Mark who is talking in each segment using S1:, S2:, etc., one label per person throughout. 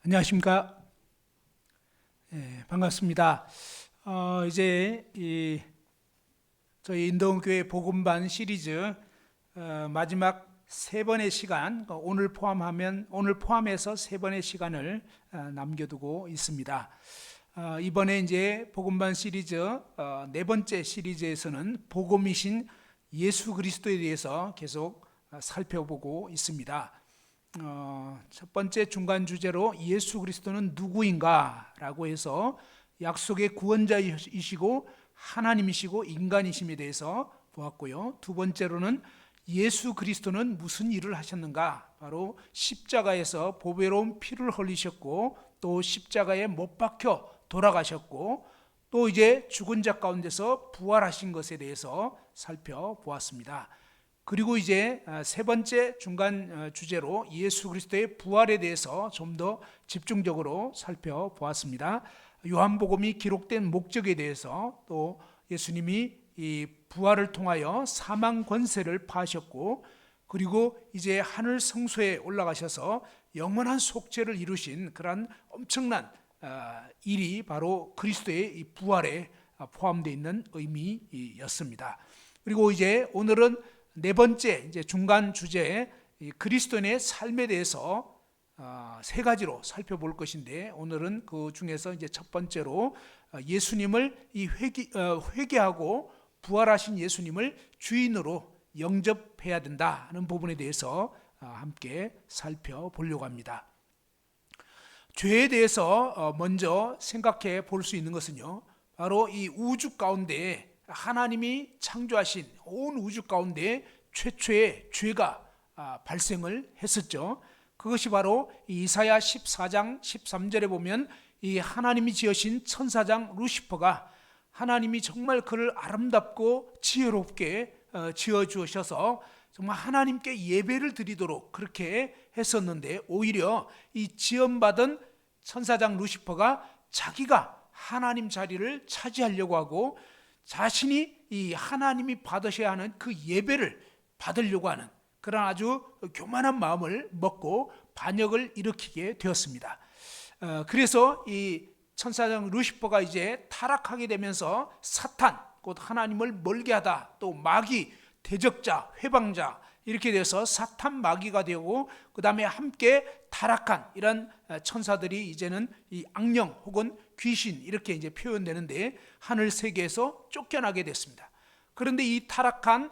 S1: 안녕하십니까? 반갑습니다. 이제 저희 인도교회 복음반 시리즈 마지막 세 번의 시간, 오늘 포함해서 세 번의 시간을 남겨두고 있습니다. 이번에 이제 복음반 시리즈 네 번째 시리즈에서는 복음이신 예수 그리스도에 대해서 계속 살펴보고 있습니다. 첫 번째 중간 주제로 예수 그리스도는 누구인가 라고 해서 약속의 구원자이시고 하나님이시고 인간이심에 대해서 보았고요. 두 번째로는 예수 그리스도는 무슨 일을 하셨는가, 바로 십자가에서 보배로운 피를 흘리셨고 또 십자가에 못 박혀 돌아가셨고 또 이제 죽은 자 가운데서 부활하신 것에 대해서 살펴보았습니다. 그리고 이제 세 번째 중간 주제로 예수 그리스도의 부활에 대해서 좀 더 집중적으로 살펴보았습니다. 요한복음이 기록된 목적에 대해서, 또 예수님이 이 부활을 통하여 사망 권세를 파하셨고, 그리고 이제 하늘 성소에 올라가셔서 영원한 속죄를 이루신 그런 엄청난 일이 바로 그리스도의 이 부활에 포함되어 있는 의미였습니다. 그리고 이제 오늘은 네 번째 이제 중간 주제 그리스도인의 삶에 대해서 세 가지로 살펴볼 것인데, 오늘은 그 중에서 이제 첫 번째로 예수님을 회개하고 부활하신 예수님을 주인으로 영접해야 된다는 부분에 대해서 함께 살펴보려고 합니다. 죄에 대해서 먼저 생각해 볼 수 있는 것은요, 바로 이 우주 가운데 하나님이 창조하신 온 우주 가운데 최초의 죄가 발생을 했었죠. 그것이 바로 이사야 14장 13절에 보면 이 하나님이 지으신 천사장 루시퍼가 하나님이 정말 그를 아름답고 지혜롭게 지어 주셔서 정말 하나님께 예배를 드리도록 그렇게 했었는데, 오히려 이 지음받은 천사장 루시퍼가 자기가 하나님 자리를 차지하려고 하고 자신이 이 하나님이 받으셔야 하는 그 예배를 받으려고 하는 그런 아주 교만한 마음을 먹고 반역을 일으키게 되었습니다. 그래서 이 천사장 루시퍼가 이제 타락하게 되면서 사탄, 곧 하나님을 멀게 하다, 또 마귀, 대적자, 회방자, 이렇게 돼서 사탄 마귀가 되고, 그 다음에 함께 타락한 이런 천사들이 이제는 이 악령 혹은 귀신 이렇게 이제 표현되는데 하늘 세계에서 쫓겨나게 됐습니다. 그런데 이 타락한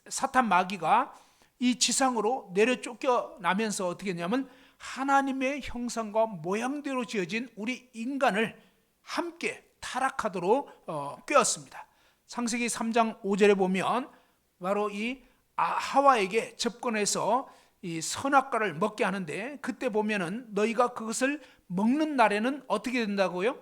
S1: 사탄 마귀가 이 지상으로 내려 쫓겨나면서 어떻게 했냐면 하나님의 형상과 모양대로 지어진 우리 인간을 함께 타락하도록 꾀었습니다. 창세기 3장 5절에 보면 바로 이 하와에게 접근해서 이 선악과를 먹게 하는데, 그때 보면은 너희가 그것을 먹는 날에는 어떻게 된다고요?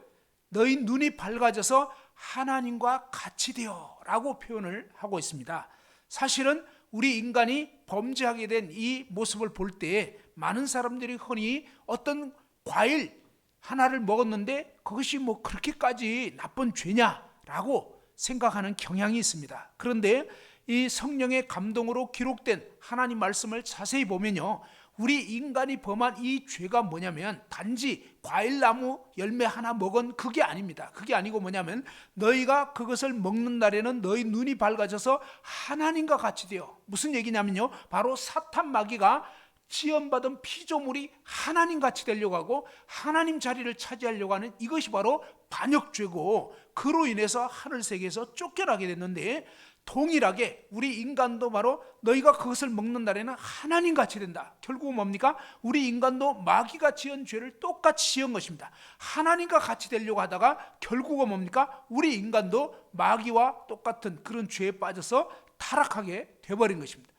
S1: 너희 눈이 밝아져서 하나님과 같이 되어 라고 표현을 하고 있습니다. 사실은 우리 인간이 범죄하게 된 이 모습을 볼 때 많은 사람들이 흔히 어떤 과일 하나를 먹었는데 그것이 뭐 그렇게까지 나쁜 죄냐라고 생각하는 경향이 있습니다. 그런데 이 성령의 감동으로 기록된 하나님 말씀을 자세히 보면요, 우리 인간이 범한 이 죄가 뭐냐면 단지 과일나무 열매 하나 먹은 그게 아닙니다. 그게 아니고 뭐냐면 너희가 그것을 먹는 날에는 너희 눈이 밝아져서 하나님과 같이 되어, 무슨 얘기냐면요, 바로 사탄 마귀가 지연받은 피조물이 하나님같이 되려고 하고 하나님 자리를 차지하려고 하는 이것이 바로 반역죄고, 그로 인해서 하늘세계에서 쫓겨나게 됐는데, 동일하게 우리 인간도 바로 너희가 그것을 먹는 날에는 하나님같이 된다. 결국은 뭡니까? 우리 인간도 마귀가 지은 죄를 똑같이 지은 것입니다. 하나님과 같이 되려고 하다가 결국은 뭡니까? 우리 인간도 마귀와 똑같은 그런 죄에 빠져서 타락하게 되어버린 것입니다.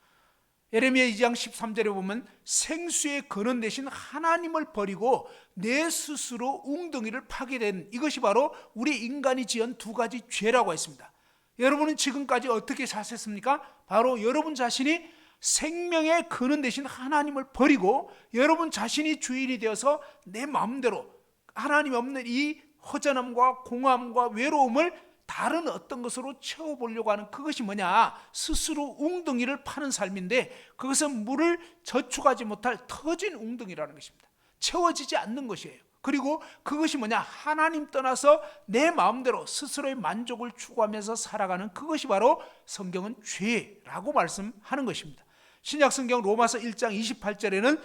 S1: 예레미야 2장 13절에 보면 생수의 근원 대신 하나님을 버리고 내 스스로 웅덩이를 파게 된, 이것이 바로 우리 인간이 지은 두 가지 죄라고 했습니다. 여러분은 지금까지 어떻게 사셨습니까? 바로 여러분 자신이 생명의 근원 대신 하나님을 버리고 여러분 자신이 주인이 되어서 내 마음대로 하나님 없는 이 허전함과 공허함과 외로움을 다른 어떤 것으로 채워보려고 하는, 그것이 뭐냐? 스스로 웅덩이를 파는 삶인데, 그것은 물을 저축하지 못할 터진 웅덩이라는 것입니다. 채워지지 않는 것이에요. 그리고 그것이 뭐냐? 하나님 떠나서 내 마음대로 스스로의 만족을 추구하면서 살아가는 그것이 바로 성경은 죄라고 말씀하는 것입니다. 신약성경 로마서 1장 28절에는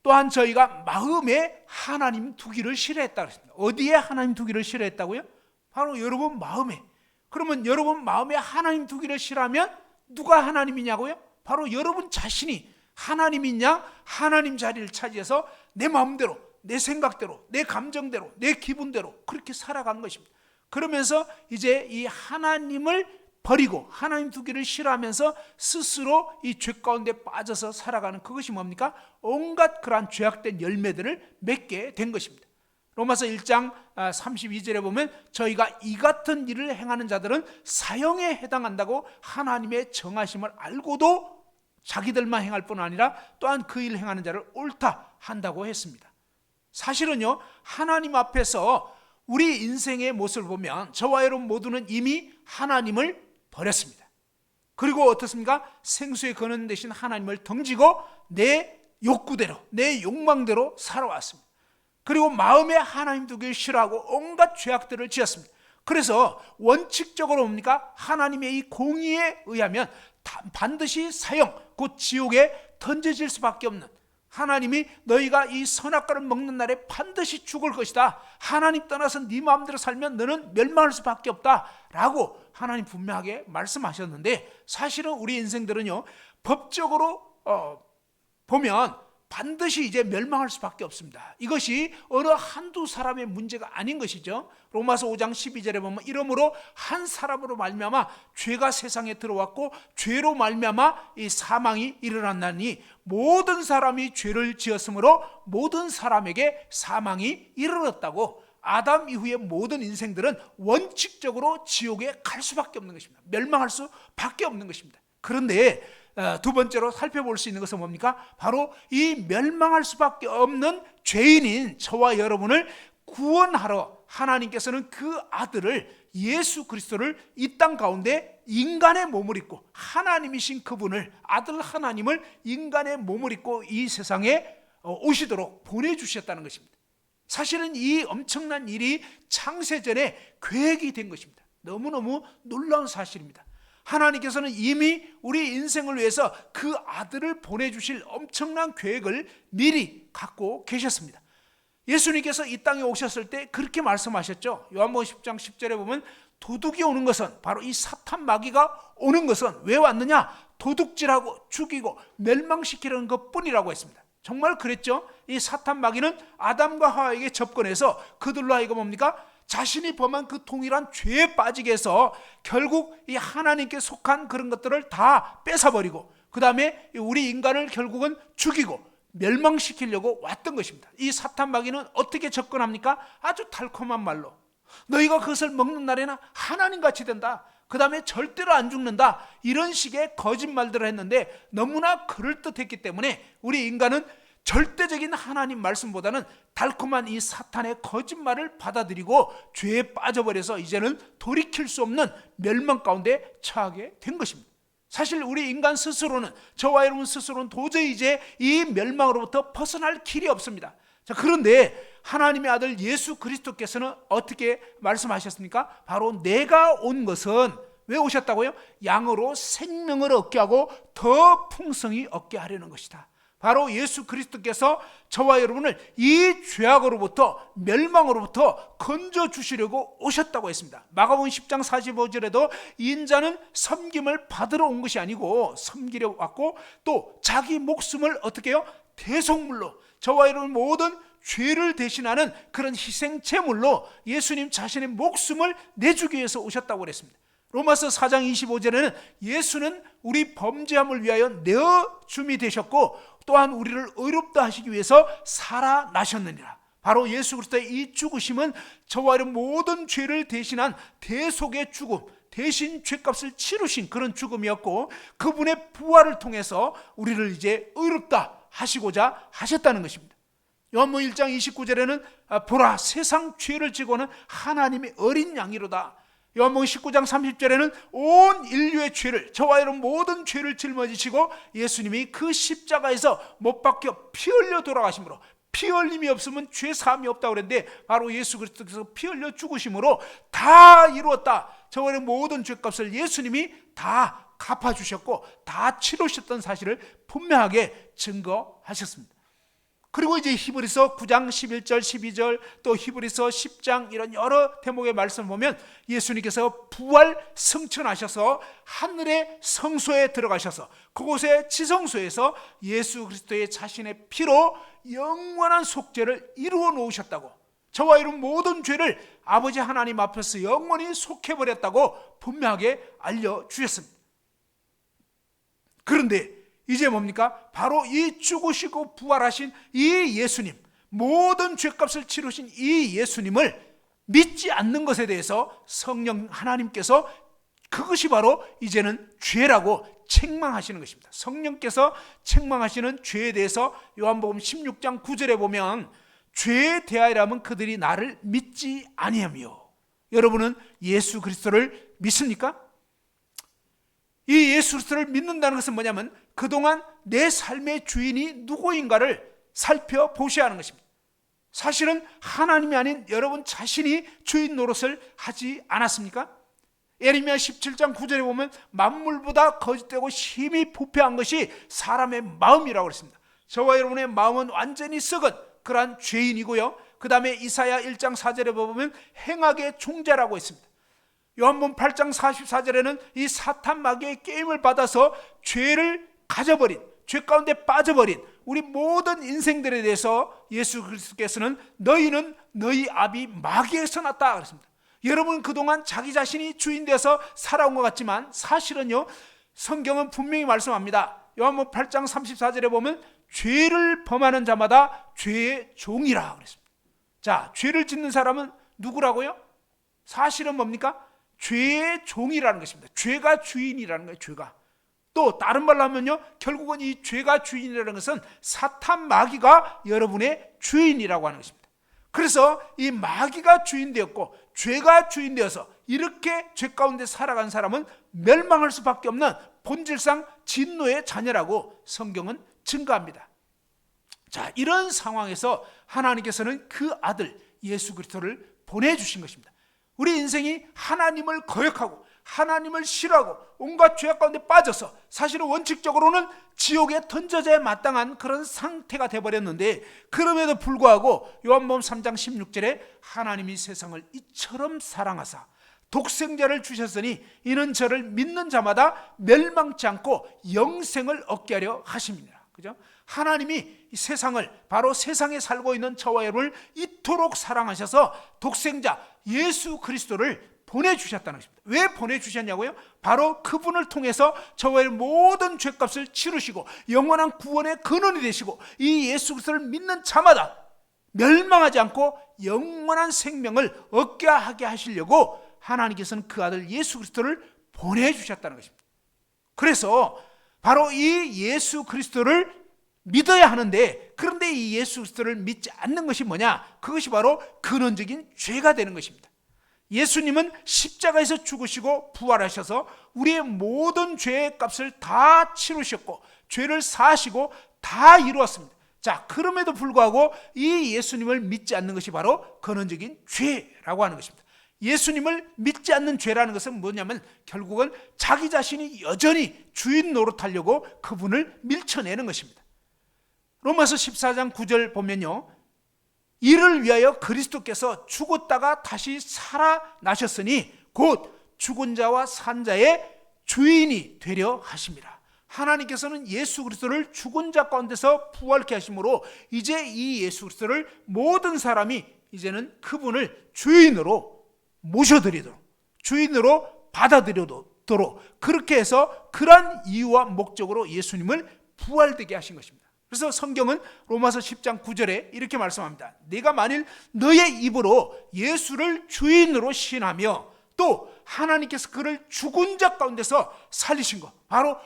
S1: 또한 저희가 마음에 하나님 두기를 싫어했다고 했습니다. 어디에 하나님 두기를 싫어했다고요? 바로 여러분 마음에. 그러면 여러분 마음에 하나님 두기를 싫어하면 누가 하나님이냐고요? 바로 여러분 자신이 하나님이냐? 하나님 자리를 차지해서 내 마음대로, 내 생각대로, 내 감정대로, 내 기분대로 그렇게 살아간 것입니다. 그러면서 이제 이 하나님을 버리고 하나님 두기를 싫어하면서 스스로 이 죄 가운데 빠져서 살아가는 그것이 뭡니까? 온갖 그러한 죄악된 열매들을 맺게 된 것입니다. 로마서 1장 32절에 보면 저희가 이 같은 일을 행하는 자들은 사형에 해당한다고 하나님의 정하심을 알고도 자기들만 행할 뿐 아니라 또한 그 일을 행하는 자를 옳다 한다고 했습니다. 사실은요, 하나님 앞에서 우리 인생의 모습을 보면 저와 여러분 모두는 이미 하나님을 버렸습니다. 그리고 어떻습니까? 생수의 근원 되신 하나님을 던지고 내 욕구대로, 내 욕망대로 살아왔습니다. 그리고 마음에 하나님 두기를 싫어하고 온갖 죄악들을 지었습니다. 그래서 원칙적으로 뭡니까? 하나님의 이 공의에 의하면 반드시 사형, 곧 지옥에 던져질 수밖에 없는, 하나님이 너희가 이 선악과를 먹는 날에 반드시 죽을 것이다, 하나님 떠나서 네 마음대로 살면 너는 멸망할 수밖에 없다 라고 하나님 분명하게 말씀하셨는데, 사실은 우리 인생들은요, 법적으로 보면 반드시 이제 멸망할 수밖에 없습니다. 이것이 어느 한두 사람의 문제가 아닌 것이죠. 로마서 5장 12절에 보면 이러므로 한 사람으로 말미암아 죄가 세상에 들어왔고 죄로 말미암아 이 사망이 일어났나니 모든 사람이 죄를 지었으므로 모든 사람에게 사망이 이르렀다고. 아담 이후의 모든 인생들은 원칙적으로 지옥에 갈 수밖에 없는 것입니다. 멸망할 수밖에 없는 것입니다. 그런데 두 번째로 살펴볼 수 있는 것은 뭡니까? 바로 이 멸망할 수밖에 없는 죄인인 저와 여러분을 구원하러 하나님께서는 그 아들을 예수 그리스도를 이 땅 가운데 인간의 몸을 입고, 하나님이신 그분을, 아들 하나님을 인간의 몸을 입고 이 세상에 오시도록 보내주셨다는 것입니다. 사실은 이 엄청난 일이 창세전에 계획이 된 것입니다. 너무너무 놀라운 사실입니다. 하나님께서는 이미 우리 인생을 위해서 그 아들을 보내주실 엄청난 계획을 미리 갖고 계셨습니다. 예수님께서 이 땅에 오셨을 때 그렇게 말씀하셨죠. 요한복음 10장 10절에 보면 도둑이 오는 것은, 바로 이 사탄 마귀가 오는 것은 왜 왔느냐? 도둑질하고 죽이고 멸망시키려는 것뿐이라고 했습니다. 정말 그랬죠. 이 사탄 마귀는 아담과 하와에게 접근해서 그들로 하여금 뭡니까? 자신이 범한 그 동일한 죄에 빠지게 해서 결국 이 하나님께 속한 그런 것들을 다 뺏어버리고, 그 다음에 우리 인간을 결국은 죽이고 멸망시키려고 왔던 것입니다. 이 사탄 마귀는 어떻게 접근합니까? 아주 달콤한 말로 너희가 그것을 먹는 날에는 하나님같이 된다, 그 다음에 절대로 안 죽는다, 이런 식의 거짓말들을 했는데 너무나 그럴듯했기 때문에 우리 인간은 절대적인 하나님 말씀보다는 달콤한 이 사탄의 거짓말을 받아들이고 죄에 빠져버려서 이제는 돌이킬 수 없는 멸망 가운데 처하게 된 것입니다. 사실 우리 인간 스스로는, 저와 여러분 스스로는 도저히 이제 이 멸망으로부터 벗어날 길이 없습니다. 자, 그런데 하나님의 아들 예수 그리스도께서는 어떻게 말씀하셨습니까? 바로 내가 온 것은, 왜 오셨다고요? 양으로 생명을 얻게 하고 더 풍성히 얻게 하려는 것이다. 바로 예수 그리스도께서 저와 여러분을 이 죄악으로부터, 멸망으로부터 건져주시려고 오셨다고 했습니다. 마가복음 10장 45절에도 인자는 섬김을 받으러 온 것이 아니고 섬기려 왔고, 또 자기 목숨을 어떻게 해요? 대속물로, 저와 여러분 모든 죄를 대신하는 그런 희생제물로 예수님 자신의 목숨을 내주기 위해서 오셨다고 그랬습니다. 로마서 4장 25절에는 예수는 우리 범죄함을 위하여 내어줌이 되셨고 또한 우리를 의롭다 하시기 위해서 살아나셨느니라. 바로 예수 그리스도의 이 죽으심은 저와 여러분 모든 죄를 대신한 대속의 죽음, 대신 죄값을 치르신 그런 죽음이었고, 그분의 부활을 통해서 우리를 이제 의롭다 하시고자 하셨다는 것입니다. 요한복음 1장 29절에는 보라, 세상 죄를 지고는 하나님의 어린 양이로다. 요한복음 19장 30절에는 온 인류의 죄를, 저와 여러분 모든 죄를 짊어지시고 예수님이 그 십자가에서 못 박혀 피 흘려 돌아가심으로, 피 피 흘림이 없으면 죄 사함이 없다고 그랬는데 바로 예수 그리스도께서 피 흘려 죽으심으로 다 이루었다. 저번에 모든 죄값을 예수님이 다 갚아주셨고 다 치르셨던 사실을 분명하게 증거하셨습니다. 그리고 이제 히브리서 9장 11절 12절 또 히브리서 10장 이런 여러 대목의 말씀을 보면 예수님께서 부활 승천하셔서 하늘의 성소에 들어가셔서 그곳의 지성소에서 예수 그리스도의 자신의 피로 영원한 속죄를 이루어 놓으셨다고, 저와 여러분 모든 죄를 아버지 하나님 앞에서 영원히 속해버렸다고 분명하게 알려주셨습니다. 그런데 이제 뭡니까? 바로 이 죽으시고 부활하신 이 예수님, 모든 죄값을 치르신 이 예수님을 믿지 않는 것에 대해서 성령 하나님께서 그것이 바로 이제는 죄라고 책망하시는 것입니다. 성령께서 책망하시는 죄에 대해서 요한복음 16장 9절에 보면 죄에 대하여라면 그들이 나를 믿지 아니하며. 여러분은 예수 그리스도를 믿습니까? 이 예수 그리스도를 믿는다는 것은 뭐냐면 그동안 내 삶의 주인이 누구인가를 살펴보셔야 하는 것입니다. 사실은 하나님이 아닌 여러분 자신이 주인 노릇을 하지 않았습니까? 예레미야 17장 9절에 보면 만물보다 거짓되고 심히 부패한 것이 사람의 마음이라고 그랬습니다. 저와 여러분의 마음은 완전히 썩은 그러한 죄인이고요. 그 다음에 이사야 1장 4절에 보면 행악의 종자라고 했습니다. 요한복음 8장 44절에는 이 사탄 마귀의 게임을 받아서 죄를 가져버린, 죄 가운데 빠져버린 우리 모든 인생들에 대해서 예수 그리스도께서는 너희는 너희 아비 마귀에서 났다 그랬습니다. 여러분 그동안 자기 자신이 주인 되어서 살아온 것 같지만 사실은요, 성경은 분명히 말씀합니다. 요한복음 8장 34절에 보면 죄를 범하는 자마다 죄의 종이라 그랬습니다. 자, 죄를 짓는 사람은 누구라고요? 사실은 뭡니까? 죄의 종이라는 것입니다. 죄가 주인이라는 거예요. 죄가. 또 다른 말로 하면요, 결국은 이 죄가 주인이라는 것은 사탄 마귀가 여러분의 주인이라고 하는 것입니다. 그래서 이 마귀가 주인 되었고 죄가 주인 되어서 이렇게 죄 가운데 살아간 사람은 멸망할 수밖에 없는 본질상 진노의 자녀라고 성경은 증거합니다. 자, 이런 상황에서 하나님께서는 그 아들 예수 그리스도를 보내주신 것입니다. 우리 인생이 하나님을 거역하고 하나님을 싫어하고 온갖 죄악 가운데 빠져서 사실은 원칙적으로는 지옥에 던져져야 마땅한 그런 상태가 되어버렸는데, 그럼에도 불구하고 요한복음 3장 16절에 하나님이 세상을 이처럼 사랑하사 독생자를 주셨으니 이는 저를 믿는 자마다 멸망치 않고 영생을 얻게 하려 하심이니라. 그죠? 하나님이 이 세상을, 바로 세상에 살고 있는 저와 여러분을 이토록 사랑하셔서 독생자 예수 그리스도를 보내주셨다는 것입니다. 왜 보내주셨냐고요? 바로 그분을 통해서 저와의 모든 죄값을 치르시고 영원한 구원의 근원이 되시고 이 예수 그리스도를 믿는 자마다 멸망하지 않고 영원한 생명을 얻게 하게 하시려고 하나님께서는 그 아들 예수 그리스도를 보내주셨다는 것입니다. 그래서 바로 이 예수 그리스도를 믿어야 하는데, 그런데 이 예수 그리스도를 믿지 않는 것이 뭐냐? 그것이 바로 근원적인 죄가 되는 것입니다. 예수님은 십자가에서 죽으시고 부활하셔서 우리의 모든 죄의 값을 다 치르셨고 죄를 사하시고 다 이루었습니다. 자, 그럼에도 불구하고 이 예수님을 믿지 않는 것이 바로 근원적인 죄라고 하는 것입니다. 예수님을 믿지 않는 죄라는 것은 뭐냐면 결국은 자기 자신이 여전히 주인 노릇하려고 그분을 밀쳐내는 것입니다. 로마서 14장 9절 보면요, 이를 위하여 그리스도께서 죽었다가 다시 살아나셨으니 곧 죽은 자와 산 자의 주인이 되려 하심이라. 하나님께서는 예수 그리스도를 죽은 자 가운데서 부활케 하심으로 이제 이 예수 그리스도를 모든 사람이 이제는 그분을 주인으로 모셔드리도록, 주인으로 받아들여도록, 그렇게 해서 그러한 이유와 목적으로 예수님을 부활되게 하신 것입니다. 그래서 성경은 로마서 10장 9절에 이렇게 말씀합니다. 네가 만일 너의 입으로 예수를 주인으로 시인하며 또 하나님께서 그를 죽은 자 가운데서 살리신 것, 바로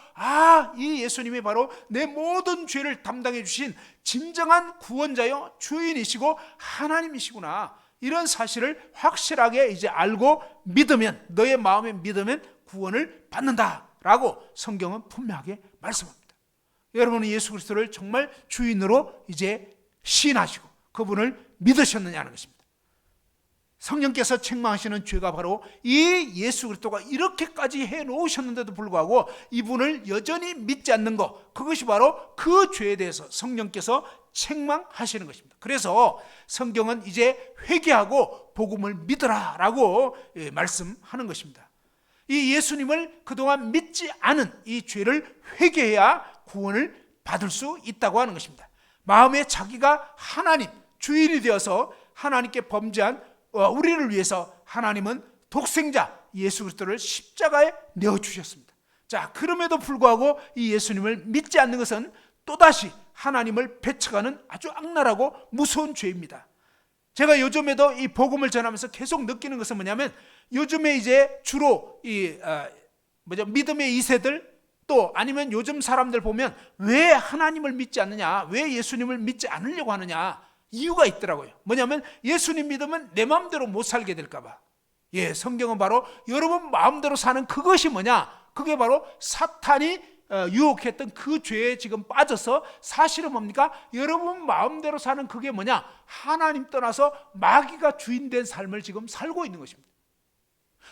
S1: 이 예수님이 바로 내 모든 죄를 담당해 주신 진정한 구원자요 주인이시고 하나님이시구나, 이런 사실을 확실하게 이제 알고 믿으면, 너의 마음에 믿으면 구원을 받는다라고 성경은 분명하게 말씀합니다. 여러분은 예수 그리스도를 정말 주인으로 이제 시인하시고 그분을 믿으셨느냐는 것입니다. 성령께서 책망하시는 죄가 바로 이 예수 그리스도가 이렇게까지 해놓으셨는데도 불구하고 이분을 여전히 믿지 않는 것, 그것이 바로 그 죄에 대해서 성령께서 책망하시는 것입니다. 그래서 성경은 이제 회개하고 복음을 믿으라 라고 말씀하는 것입니다. 이 예수님을 그동안 믿지 않은 이 죄를 회개해야 구원을 받을 수 있다고 하는 것입니다. 마음에 자기가 하나님 주인이 되어서 하나님께 범죄한 우리를 위해서 하나님은 독생자 예수 그리스도를 십자가에 내어주셨습니다. 자, 그럼에도 불구하고 이 예수님을 믿지 않는 것은 또다시 하나님을 배척하는 아주 악랄하고 무서운 죄입니다. 제가 요즘에도 이 복음을 전하면서 계속 느끼는 것은 뭐냐면, 요즘에 이제 주로 믿음의 2세들 또 아니면 요즘 사람들 보면 왜 하나님을 믿지 않느냐, 왜 예수님을 믿지 않으려고 하느냐, 이유가 있더라고요. 뭐냐면 예수님 믿으면 내 마음대로 못 살게 될까 봐. 성경은 바로 여러분 마음대로 사는 그것이 뭐냐, 그게 바로 사탄이 유혹했던 그 죄에 지금 빠져서 사실은 뭡니까? 여러분 마음대로 사는 그게 뭐냐? 하나님 떠나서 마귀가 주인된 삶을 지금 살고 있는 것입니다.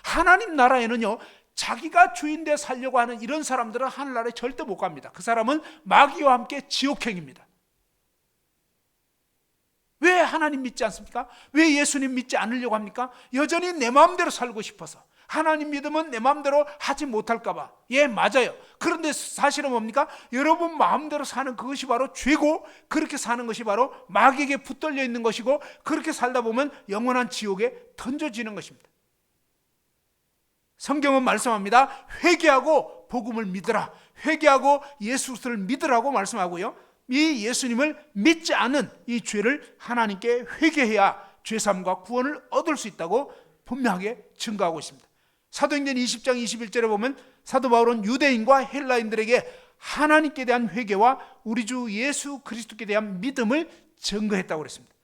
S1: 하나님 나라에는요, 자기가 주인돼 살려고 하는 이런 사람들은 하늘나라에 절대 못 갑니다. 그 사람은 마귀와 함께 지옥행입니다. 왜 하나님 믿지 않습니까? 왜 예수님 믿지 않으려고 합니까? 여전히 내 마음대로 살고 싶어서. 하나님 믿으면 내 마음대로 하지 못할까 봐. 맞아요. 그런데 사실은 뭡니까? 여러분 마음대로 사는 그것이 바로 죄고, 그렇게 사는 것이 바로 마귀에게 붙들려 있는 것이고, 그렇게 살다 보면 영원한 지옥에 던져지는 것입니다. 성경은 말씀합니다. 회개하고 복음을 믿으라. 회개하고 예수 그리스도를 믿으라고 말씀하고요, 이 예수님을 믿지 않은 이 죄를 하나님께 회개해야 죄사함과 구원을 얻을 수 있다고 분명하게 증거하고 있습니다. 사도행전 20장 21절에 보면 사도 바울은 유대인과 헬라인들에게 하나님께 대한 회개와 우리 주 예수 그리스도께 대한 믿음을 증거했다고 그랬습니다.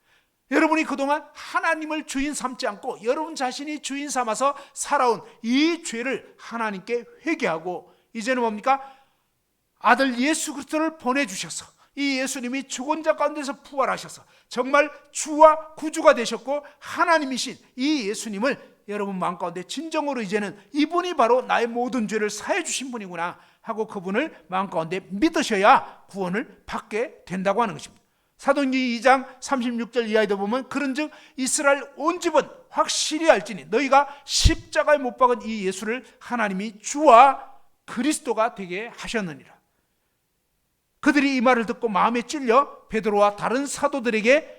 S1: 여러분이 그동안 하나님을 주인 삼지 않고 여러분 자신이 주인 삼아서 살아온 이 죄를 하나님께 회개하고, 이제는 뭡니까? 아들 예수 그리스도를 보내주셔서 이 예수님이 죽은 자 가운데서 부활하셔서 정말 주와 구주가 되셨고 하나님이신 이 예수님을 여러분 마음 가운데 진정으로 이제는 이분이 바로 나의 모든 죄를 사해 주신 분이구나 하고 그분을 마음 가운데 믿으셔야 구원을 받게 된다고 하는 것입니다. 사도행전 2장 36절 이하에도 보면, 그런즉 이스라엘 온 집은 확실히 알지니 너희가 십자가에 못 박은 이 예수를 하나님이 주와 그리스도가 되게 하셨느니라. 그들이 이 말을 듣고 마음에 찔려 베드로와 다른 사도들에게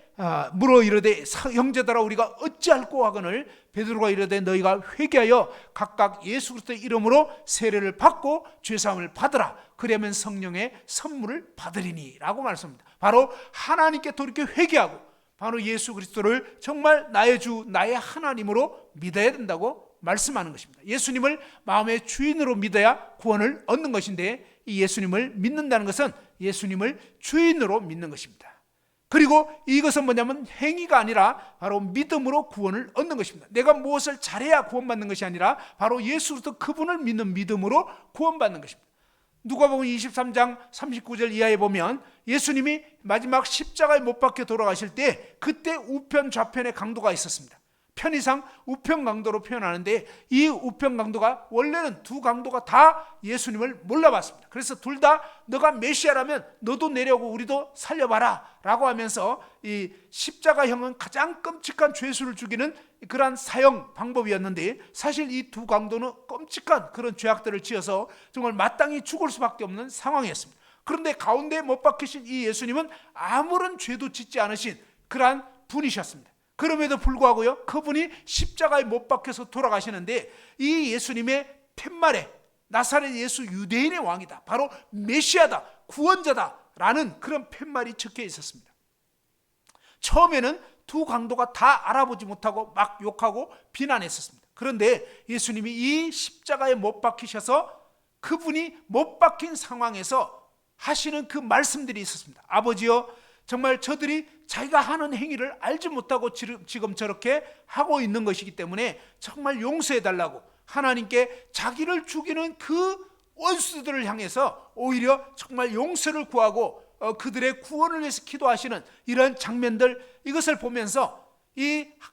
S1: 물어 이르되, 형제들아 우리가 어찌할꼬 하거늘 베드로가 이르되 너희가 회개하여 각각 예수 그리스도의 이름으로 세례를 받고 죄사함을 받으라. 그러면 성령의 선물을 받으리니 라고 말씀합니다. 바로 하나님께 돌이켜 회개하고 바로 예수 그리스도를 정말 나의 주 나의 하나님으로 믿어야 된다고 말씀하는 것입니다. 예수님을 마음의 주인으로 믿어야 구원을 얻는 것인데, 이 예수님을 믿는다는 것은 예수님을 주인으로 믿는 것입니다. 그리고 이것은 뭐냐면 행위가 아니라 바로 믿음으로 구원을 얻는 것입니다. 내가 무엇을 잘해야 구원받는 것이 아니라 바로 예수 그리스도 그분을 믿는 믿음으로 구원받는 것입니다. 누가복음 23장 39절 이하에 보면 예수님이 마지막 십자가에 못 박혀 돌아가실 때 그때 우편 좌편의 강도가 있었습니다. 편의상 우편 강도로 표현하는데, 이 우편 강도가 원래는 두 강도가 다 예수님을 몰라봤습니다. 그래서 둘 다 너가 메시아라면 너도 내려오고 우리도 살려봐라 라고 하면서 이 십자가형은 가장 끔찍한 죄수를 죽이는 그러한 사형 방법이었는데, 사실 이 두 강도는 끔찍한 그런 죄악들을 지어서 정말 마땅히 죽을 수밖에 없는 상황이었습니다. 그런데 가운데 못 박히신 이 예수님은 아무런 죄도 짓지 않으신 그러한 분이셨습니다. 그럼에도 불구하고요, 그분이 십자가에 못 박혀서 돌아가시는데, 이 예수님의 팻말에 나사렛 예수 유대인의 왕이다, 바로 메시아다, 구원자다 라는 그런 팻말이 적혀 있었습니다. 처음에는 두 강도가 다 알아보지 못하고 막 욕하고 비난했었습니다. 그런데 예수님이 이 십자가에 못 박히셔서 그분이 못 박힌 상황에서 하시는 그 말씀들이 있었습니다. 아버지여, 정말 저들이 자기가 하는 행위를 알지 못하고 지금 저렇게 하고 있는 것이기 때문에 정말 용서해달라고 하나님께 자기를 죽이는 그 원수들을 향해서 오히려 정말 용서를 구하고 그들의 구원을 위해서 기도하시는 이런 장면들, 이것을 보면서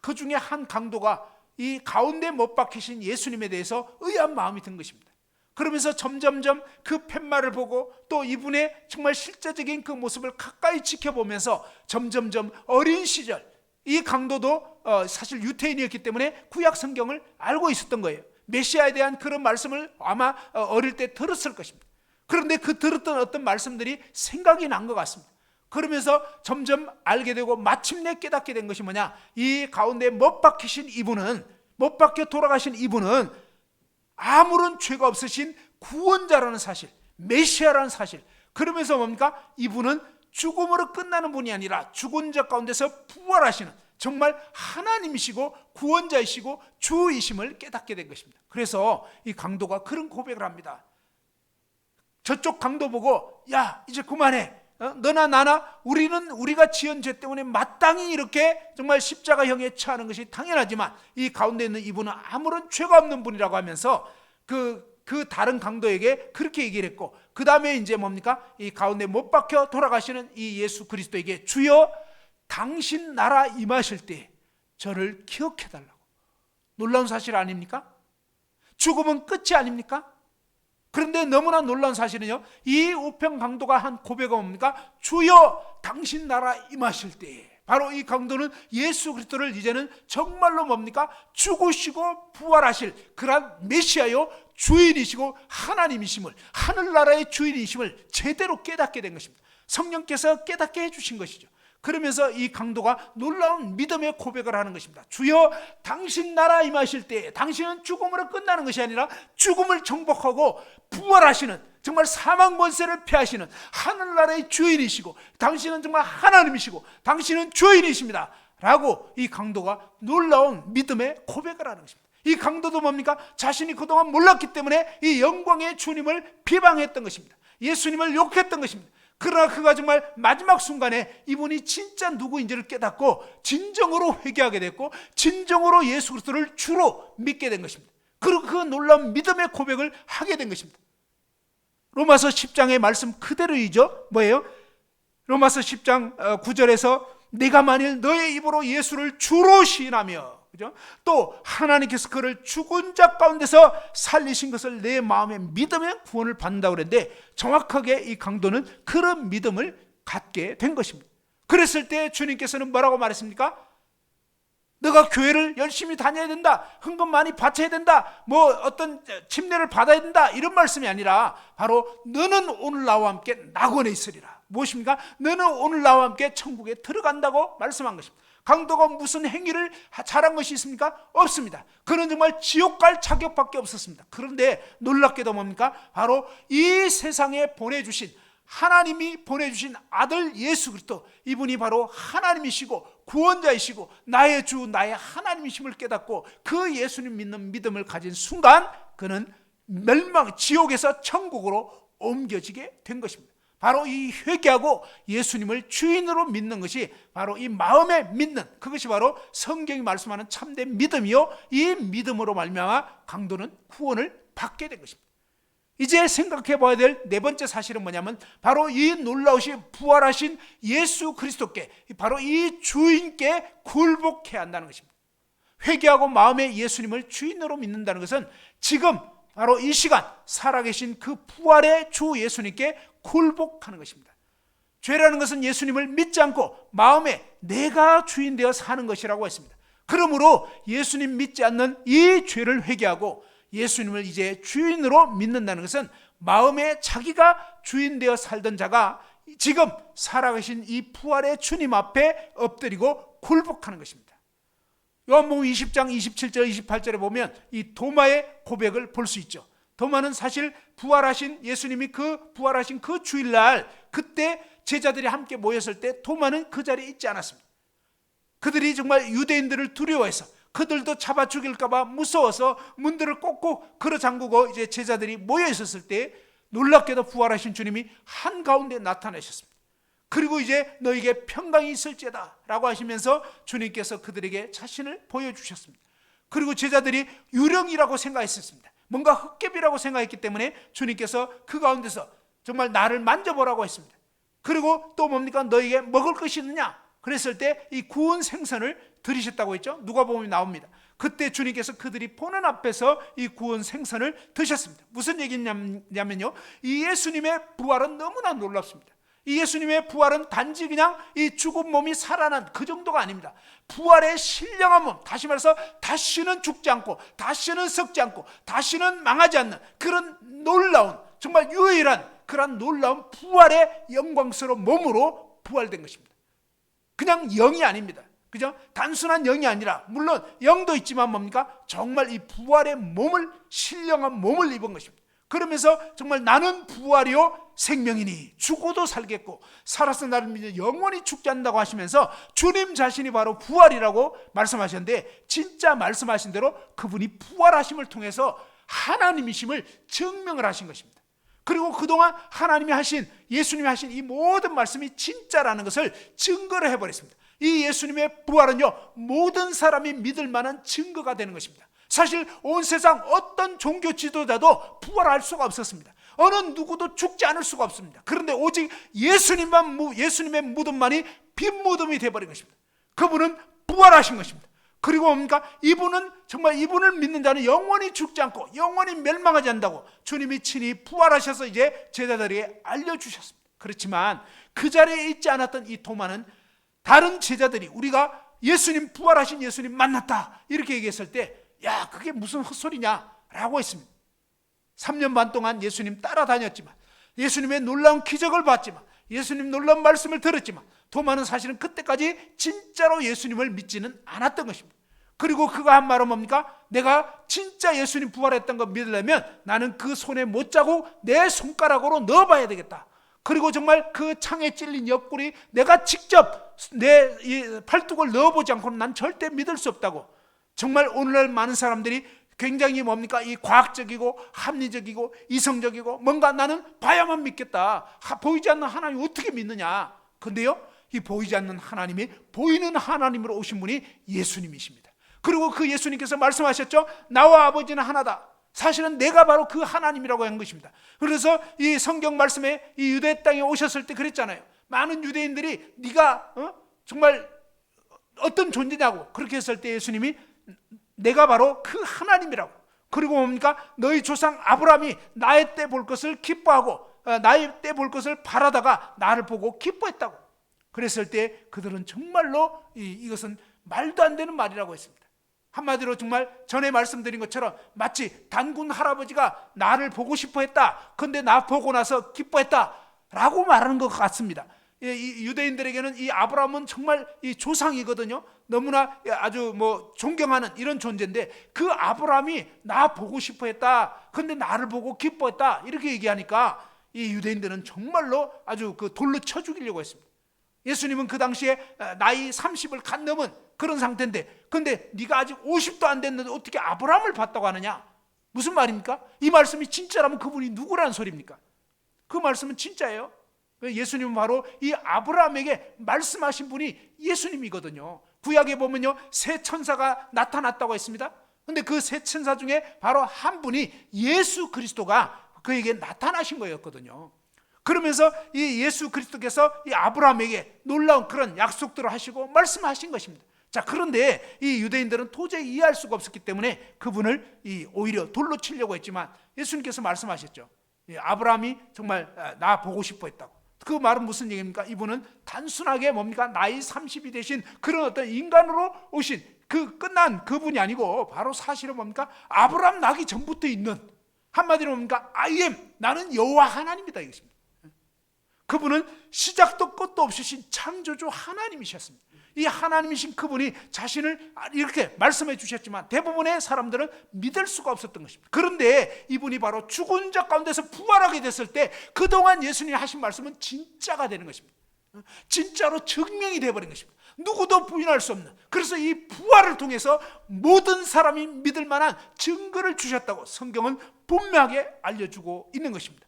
S1: 그 중에 한 강도가 이 가운데 못 박히신 예수님에 대해서 의아한 마음이 든 것입니다. 그러면서 점점점 그 팻말을 보고 또 이분의 정말 실제적인 그 모습을 가까이 지켜보면서 점점점 어린 시절, 이 강도도 사실 유태인이었기 때문에 구약 성경을 알고 있었던 거예요. 메시아에 대한 그런 말씀을 아마 어릴 때 들었을 것입니다. 그런데 그 들었던 어떤 말씀들이 생각이 난 것 같습니다. 그러면서 점점 알게 되고 마침내 깨닫게 된 것이 뭐냐, 이 가운데 못 박히신 이분은, 못 박혀 돌아가신 이분은 아무런 죄가 없으신 구원자라는 사실, 메시아라는 사실. 그러면서 뭡니까? 이분은 죽음으로 끝나는 분이 아니라 죽은 자 가운데서 부활하시는 정말 하나님이시고 구원자이시고 주이심을 깨닫게 된 것입니다. 그래서 이 강도가 그런 고백을 합니다. 저쪽 강도 보고, 야, 이제 그만해. 너나 나나 우리가 지은 죄 때문에 마땅히 이렇게 정말 십자가형에 처하는 것이 당연하지만 이 가운데 있는 이분은 아무런 죄가 없는 분이라고 하면서 그 다른 강도에게 그렇게 얘기를 했고, 그 다음에 이제 뭡니까? 이 가운데 못 박혀 돌아가시는 이 예수 그리스도에게, 주여 당신 나라 임하실 때 저를 기억해달라고. 놀라운 사실 아닙니까? 죽음은 끝이 아닙니까? 그런데 너무나 놀라운 사실은요, 이 우편 강도가 한 고백은 뭡니까? 주여 당신 나라 임하실 때. 바로 이 강도는 예수 그리스도를 이제는 정말로 뭡니까? 죽으시고 부활하실 그러한 메시아요 주인이시고 하나님이심을, 하늘나라의 주인이심을 제대로 깨닫게 된 것입니다. 성령께서 깨닫게 해주신 것이죠. 그러면서 이 강도가 놀라운 믿음의 고백을 하는 것입니다. 주여 당신 나라 임하실 때 당신은 죽음으로 끝나는 것이 아니라 죽음을 정복하고 부활하시는, 정말 사망 권세를 폐하시는 하늘나라의 주인이시고 당신은 정말 하나님이시고 당신은 주인이십니다 라고 이 강도가 놀라운 믿음의 고백을 하는 것입니다. 이 강도도 뭡니까? 자신이 그동안 몰랐기 때문에 이 영광의 주님을 비방했던 것입니다. 예수님을 욕했던 것입니다. 그러나 그가 정말 마지막 순간에 이분이 진짜 누구인지를 깨닫고 진정으로 회개하게 됐고 진정으로 예수 그리스도를 주로 믿게 된 것입니다. 그리고 그 놀라운 믿음의 고백을 하게 된 것입니다. 로마서 10장의 말씀 그대로이죠. 뭐예요? 로마서 10장 9절에서 내가 만일 너의 입으로 예수를 주로 시인하며, 그죠? 또 하나님께서 그를 죽은 자 가운데서 살리신 것을 내 마음의 믿음의 구원을 받는다고 그랬는데, 정확하게 이 강도는 그런 믿음을 갖게 된 것입니다. 그랬을 때 주님께서는 뭐라고 말했습니까? 너가 교회를 열심히 다녀야 된다, 헌금 많이 바쳐야 된다, 뭐 어떤 침례를 받아야 된다, 이런 말씀이 아니라 바로 너는 오늘 나와 함께 낙원에 있으리라. 무엇입니까? 너는 오늘 나와 함께 천국에 들어간다고 말씀한 것입니다. 강도가 무슨 행위를 잘한 것이 있습니까? 없습니다. 그는 정말 지옥 갈 자격밖에 없었습니다. 그런데 놀랍게도 뭡니까? 바로 이 세상에 보내주신, 하나님이 보내주신 아들 예수 그리스도, 이분이 바로 하나님이시고 구원자이시고 나의 주, 나의 하나님이심을 깨닫고 그 예수님 믿는 믿음을 가진 순간 그는 지옥에서 천국으로 옮겨지게 된 것입니다. 바로 이 회개하고 예수님을 주인으로 믿는 것이 바로 이 마음에 믿는, 그것이 바로 성경이 말씀하는 참된 믿음이요, 이 믿음으로 말미암아 강도는 구원을 받게 된 것입니다. 이제 생각해 봐야 될 네 번째 사실은 뭐냐면 바로 이 놀라우신 부활하신 예수 그리스도께, 바로 이 주인께 굴복해야 한다는 것입니다. 회개하고 마음에 예수님을 주인으로 믿는다는 것은 지금 바로 이 시간 살아계신 그 부활의 주 예수님께 굴복하는 것입니다. 죄라는 것은 예수님을 믿지 않고 마음에 내가 주인 되어 사는 것이라고 했습니다. 그러므로 예수님 믿지 않는 이 죄를 회개하고 예수님을 이제 주인으로 믿는다는 것은 마음에 자기가 주인 되어 살던 자가 지금 살아계신 이 부활의 주님 앞에 엎드리고 굴복하는 것입니다. 요한복음 20장 27절 28절에 보면 이 도마의 고백을 볼 수 있죠. 도마는 사실 부활하신 예수님이 그 부활하신 그 주일날 그때 제자들이 함께 모였을 때 도마는 그 자리에 있지 않았습니다. 그들이 정말 유대인들을 두려워해서, 그들도 잡아 죽일까 봐 무서워서 문들을 꼭꼭 걸어 잠그고 이제 제자들이 모여 있었을 때 놀랍게도 부활하신 주님이 한가운데 나타나셨습니다. 그리고 이제 너에게 평강이 있을지어다 라고 하시면서 주님께서 그들에게 자신을 보여주셨습니다. 그리고 제자들이 유령이라고 생각했었습니다. 뭔가 흑개비라고 생각했기 때문에 주님께서 그 가운데서 정말 나를 만져보라고 했습니다. 그리고 또 뭡니까? 너에게 먹을 것이 있느냐? 그랬을 때 이 구운 생선을 드리셨다고 했죠. 누가복음에 나옵니다. 그때 주님께서 그들이 보는 앞에서 이 구운 생선을 드셨습니다. 무슨 얘기냐면요, 이 예수님의 부활은 너무나 놀랍습니다. 이 예수님의 부활은 단지 그냥 이 죽은 몸이 살아난 그 정도가 아닙니다. 부활의 신령한 몸, 다시 말해서 다시는 죽지 않고 다시는 썩지 않고 다시는 망하지 않는 그런 놀라운, 정말 유일한 그런 놀라운 부활의 영광스러운 몸으로 부활된 것입니다. 그냥 영이 아닙니다. 그죠? 단순한 영이 아니라, 물론 영도 있지만 뭡니까? 정말 이 부활의 몸을, 신령한 몸을 입은 것입니다. 그러면서 정말 나는 부활이요 생명이니 죽어도 살겠고 살아서 나를 믿어 영원히 죽지 않는다고 하시면서 주님 자신이 바로 부활이라고 말씀하셨는데, 진짜 말씀하신 대로 그분이 부활하심을 통해서 하나님이심을 증명을 하신 것입니다. 그리고 그동안 하나님이 하신, 예수님이 하신 이 모든 말씀이 진짜라는 것을 증거를 해버렸습니다. 이 예수님의 부활은요, 모든 사람이 믿을 만한 증거가 되는 것입니다. 사실 온 세상 어떤 종교 지도자도 부활할 수가 없었습니다. 어느 누구도 죽지 않을 수가 없습니다. 그런데 오직 예수님의 무덤만이 빈 무덤이 되어버린 것입니다. 그분은 부활하신 것입니다. 그리고 뭡니까? 이분은 정말 이분을 믿는 자는 영원히 죽지 않고 영원히 멸망하지 않는다고 주님이 친히 부활하셔서 이제 제자들에게 알려주셨습니다. 그렇지만 그 자리에 있지 않았던 이 도마는 다른 제자들이 우리가 예수님, 부활하신 예수님 만났다 이렇게 얘기했을 때, 야, 그게 무슨 헛소리냐 라고 했습니다. 3년 반 동안 예수님 따라다녔지만, 예수님의 놀라운 기적을 봤지만, 예수님 놀라운 말씀을 들었지만, 도마는 사실은 그때까지 진짜로 예수님을 믿지는 않았던 것입니다. 그리고 그가 한 말은 뭡니까? 내가 진짜 예수님 부활했던 거 믿으려면 나는 그 손에 못자국 내 손가락으로 넣어봐야 되겠다. 그리고 정말 그 창에 찔린 옆구리 내가 직접 내 팔뚝을 넣어보지 않고는 난 절대 믿을 수 없다고. 정말 오늘날 많은 사람들이 굉장히 뭡니까? 이 과학적이고 합리적이고 이성적이고 뭔가 나는 봐야만 믿겠다. 보이지 않는 하나님 어떻게 믿느냐. 근데요, 이 보이지 않는 하나님이 보이는 하나님으로 오신 분이 예수님이십니다. 그리고 그 예수님께서 말씀하셨죠. 나와 아버지는 하나다. 사실은 내가 바로 그 하나님이라고 한 것입니다. 그래서 이 성경 말씀에 이 유대 땅에 오셨을 때 그랬잖아요. 많은 유대인들이 네가 정말 어떤 존재냐고 그렇게 했을 때 예수님이 내가 바로 그 하나님이라고. 그리고 뭡니까? 너희 조상 아브라함이 나의 때 볼 것을 기뻐하고 나의 때 볼 것을 바라다가 나를 보고 기뻐했다고. 그랬을 때 그들은 정말로 이것은 말도 안 되는 말이라고 했습니다. 한마디로 정말 전에 말씀드린 것처럼 마치 단군 할아버지가 나를 보고 싶어 했다. 그런데 나 보고 나서 기뻐했다 라고 말하는 것 같습니다. 이 유대인들에게는 이 아브라함은 정말 이 조상이거든요. 너무나 아주 존경하는 이런 존재인데, 그 아브라함이 나 보고 싶어 했다. 그런데 나를 보고 기뻐했다. 이렇게 얘기하니까 이 유대인들은 정말로 아주 그 돌로 쳐 죽이려고 했습니다. 예수님은 그 당시에 나이 30을 갓 넘은 그런 상태인데, 그런데 네가 아직 50도 안 됐는데 어떻게 아브라함을 봤다고 하느냐? 무슨 말입니까? 이 말씀이 진짜라면 그분이 누구라는 소리입니까? 그 말씀은 진짜예요. 예수님은 바로 이 아브라함에게 말씀하신 분이 예수님이거든요. 구약에 보면요, 세 천사가 나타났다고 했습니다. 그런데 그 세 천사 중에 바로 한 분이 예수 그리스도가 그에게 나타나신 거였거든요. 그러면서 이 예수 그리스도께서 이 아브라함에게 놀라운 그런 약속들을 하시고 말씀하신 것입니다. 자, 그런데 이 유대인들은 도저히 이해할 수가 없었기 때문에 그분을 오히려 돌로 치려고 했지만, 예수님께서 말씀하셨죠. 아브라함이 정말 나 보고 싶어 했다고. 그 말은 무슨 얘기입니까? 이분은 단순하게 뭡니까? 나이 30이 되신 그런 어떤 인간으로 오신 그 끝난 그분이 아니고, 바로 사실은 뭡니까? 아브라함 나기 전부터 있는, 한마디로 뭡니까? I am, 나는 여호와 하나님이다 이것입니다. 그분은 시작도 끝도 없으신 창조주 하나님이셨습니다. 이 하나님이신 그분이 자신을 이렇게 말씀해 주셨지만 대부분의 사람들은 믿을 수가 없었던 것입니다. 그런데 이분이 바로 죽은 자 가운데서 부활하게 됐을 때 그동안 예수님이 하신 말씀은 진짜가 되는 것입니다. 진짜로 증명이 되어버린 것입니다. 누구도 부인할 수 없는. 그래서 이 부활을 통해서 모든 사람이 믿을 만한 증거를 주셨다고 성경은 분명하게 알려주고 있는 것입니다.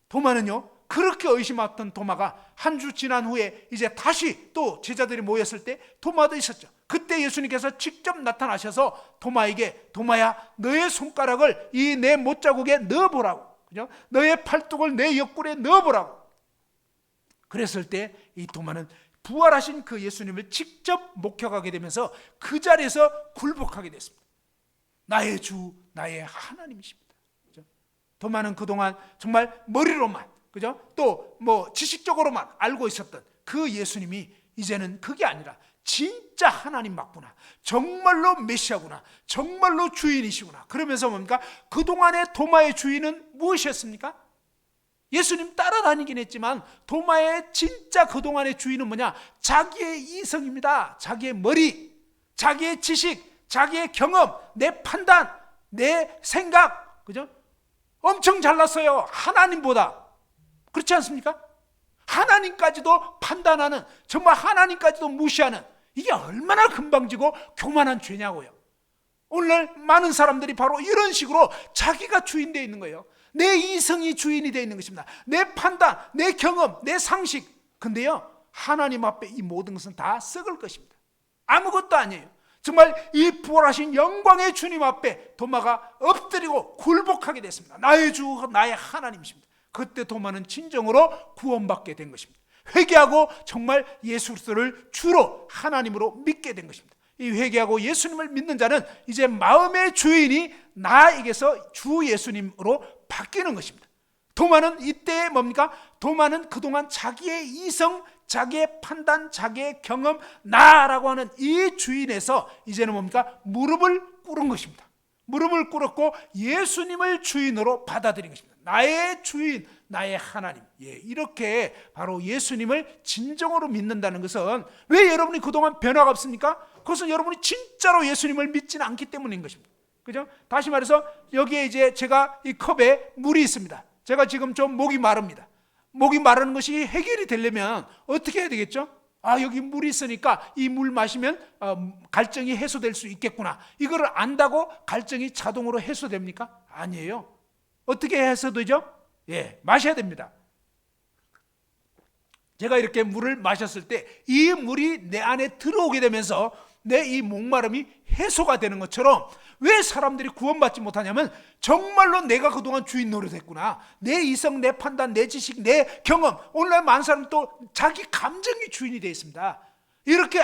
S1: 도마는요, 그렇게 의심했던 도마가 한 주 지난 후에 이제 다시 또 제자들이 모였을 때 도마도 있었죠. 그때 예수님께서 직접 나타나셔서 도마에게, 도마야, 너의 손가락을 이 내 못자국에 넣어보라고, 그죠? 너의 팔뚝을 내 옆구리에 넣어보라고. 그랬을 때 이 도마는 부활하신 그 예수님을 직접 목격하게 되면서 그 자리에서 굴복하게 됐습니다. 나의 주, 나의 하나님이십니다. 그죠? 도마는 그동안 정말 머리로만, 그죠? 또 뭐 지식적으로만 알고 있었던 그 예수님이 이제는 그게 아니라 진짜 하나님 맞구나, 정말로 메시아구나, 정말로 주인이시구나. 그러면서 뭡니까? 그동안의 도마의 주인은 무엇이었습니까? 예수님 따라다니긴 했지만 도마의 진짜 그동안의 주인은 뭐냐? 자기의 이성입니다. 자기의 머리, 자기의 지식, 자기의 경험, 내 판단, 내 생각, 그죠? 엄청 잘났어요, 하나님보다. 그렇지 않습니까? 하나님까지도 판단하는, 정말 하나님까지도 무시하는, 이게 얼마나 금방지고 교만한 죄냐고요. 오늘날 많은 사람들이 바로 이런 식으로 자기가 주인되어 있는 거예요. 내 이성이 주인이 되어 있는 것입니다. 내 판단, 내 경험, 내 상식. 근데요, 하나님 앞에 이 모든 것은 다 썩을 것입니다. 아무것도 아니에요. 정말 이 부활하신 영광의 주님 앞에 도마가 엎드리고 굴복하게 됐습니다. 나의 주, 나의 하나님이십니다. 그때 도마는 진정으로 구원받게 된 것입니다. 회개하고 정말 예수 그리스도를 주로 하나님으로 믿게 된 것입니다. 이 회개하고 예수님을 믿는 자는 이제 마음의 주인이 나에게서 주 예수님으로 바뀌는 것입니다. 도마는 이때 뭡니까? 도마는 그동안 자기의 이성, 자기의 판단, 자기의 경험, 나라고 하는 이 주인에서 이제는 뭡니까? 무릎을 꿇은 것입니다. 무릎을 꿇었고 예수님을 주인으로 받아들인 것입니다. 나의 주인, 나의 하나님. 이렇게 바로 예수님을 진정으로 믿는다는 것은, 왜 여러분이 그동안 변화가 없습니까? 그것은 여러분이 진짜로 예수님을 믿지는 않기 때문인 것입니다. 그죠? 다시 말해서 여기에 이제 제가 이 컵에 물이 있습니다. 제가 지금 좀 목이 마릅니다. 목이 마르는 것이 해결이 되려면 어떻게 해야 되겠죠? 여기 물이 있으니까 이 물 마시면 갈증이 해소될 수 있겠구나. 이거를 안다고 갈증이 자동으로 해소됩니까? 아니에요. 어떻게 해소되죠? 마셔야 됩니다. 제가 이렇게 물을 마셨을 때 이 물이 내 안에 들어오게 되면서 내 이 목마름이 해소가 되는 것처럼, 왜 사람들이 구원받지 못하냐면 정말로 내가 그동안 주인 노릇했구나, 내 이성, 내 판단, 내 지식, 내 경험. 오늘날 많은 사람은 또 자기 감정이 주인이 되어 있습니다. 이렇게